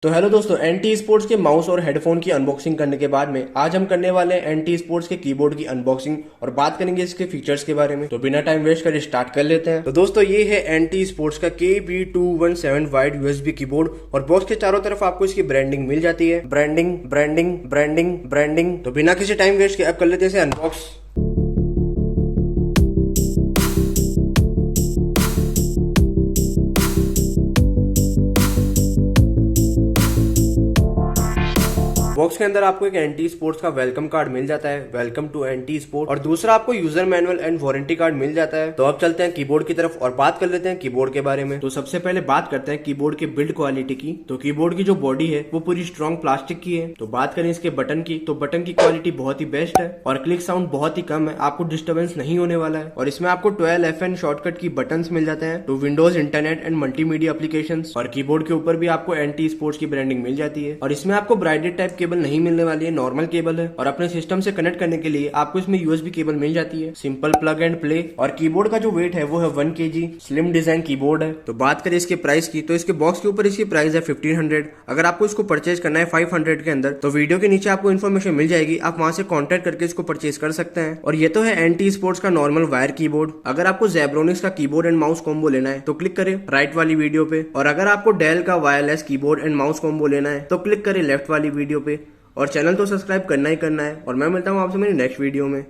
तो हेलो दोस्तों, anti sports के माउस और हेडफोन की अनबॉक्सिंग करने के बाद में आज हम करने वाले हैं एंटी स्पोर्ट्स के कीबोर्ड की अनबॉक्सिंग और बात करेंगे इसके फीचर्स के बारे में। तो बिना टाइम वेस्ट कर स्टार्ट कर लेते हैं। तो दोस्तों ये है एंटी स्पोर्ट्स का KB217 वाइड यूएसबी कीबोर्ड और बॉक्स के चारों तरफ आपको इसकी ब्रांडिंग मिल जाती है। Branding branding branding branding. तो बिना किसी टाइम वेस्ट के अब कर लेते हैं इसे अनबॉक्स। बॉक्स के अंदर आपको एक एंटी स्पोर्ट्स का वेलकम कार्ड मिल जाता है, वेलकम टू एंटी स्पोर्ट, और दूसरा आपको user manual and warranty card मिल जाता है। तो अब चलते हैं कीबोर्ड की तरफ और बात कर लेते हैं कीबोर्ड के बारे में। तो सबसे पहले बात करते हैं कीबोर्ड के बिल्ड क्वालिटी की। तो कीबोर्ड की जो बॉडी है वो पूरी स्ट्रॉन्ग प्लास्टिक की है। तो बात करें इसके बटन की, तो बटन की क्वालिटी बहुत ही बेस्ट है और क्लिक साउंड बहुत ही कम है, आपको डिस्टर्बेंस नहीं होने वाला है। और इसमें आपको 12 FN शॉर्टकट की बटन मिल जाते हैं तो Windows, internet and multimedia application. और कीबोर्ड के ऊपर भी आपको एंटी स्पोर्ट्स की ब्रांडिंग मिल जाती है। और इसमें आपको ब्राइडेड टाइप केबल नहीं मिलने वाली है, नॉर्मल केबल है। और अपने सिस्टम से कनेक्ट करने के लिए आपको इसमें यूएसबी केबल मिल जाती है, सिंपल प्लग एंड प्ले। और कीबोर्ड का जो वेट है वो है 1 kg। स्लिम डिजाइन कीबोर्ड है। तो बात करें इसके प्राइस की, तो इसके बॉक्स के ऊपर इसकी प्राइस है 1500। अगर आपको इसको परचेज करना है 500 के अंदर तो वीडियो के नीचे आपको इन्फॉर्मेशन मिल जाएगी, आप वहां से कॉन्टेक्ट करके इसको परचेज कर सकते हैं। और ये तो है एंटी स्पोर्ट्स का नॉर्मल वायर कीबोर्ड। अगर आपको ज़ेब्रोनिक्स का कीबोर्ड एंड माउस कॉम्बो लेना है तो क्लिक करें राइट वाली वीडियो पे। और अगर आपको डेल का wireless keyboard and mouse combo लेना है तो क्लिक करें लेफ्ट वाली वीडियो पे। और चैनल तो सब्सक्राइब करना ही करना है। और मैं मिलता हूँ आपसे मेरी नेक्स्ट वीडियो में।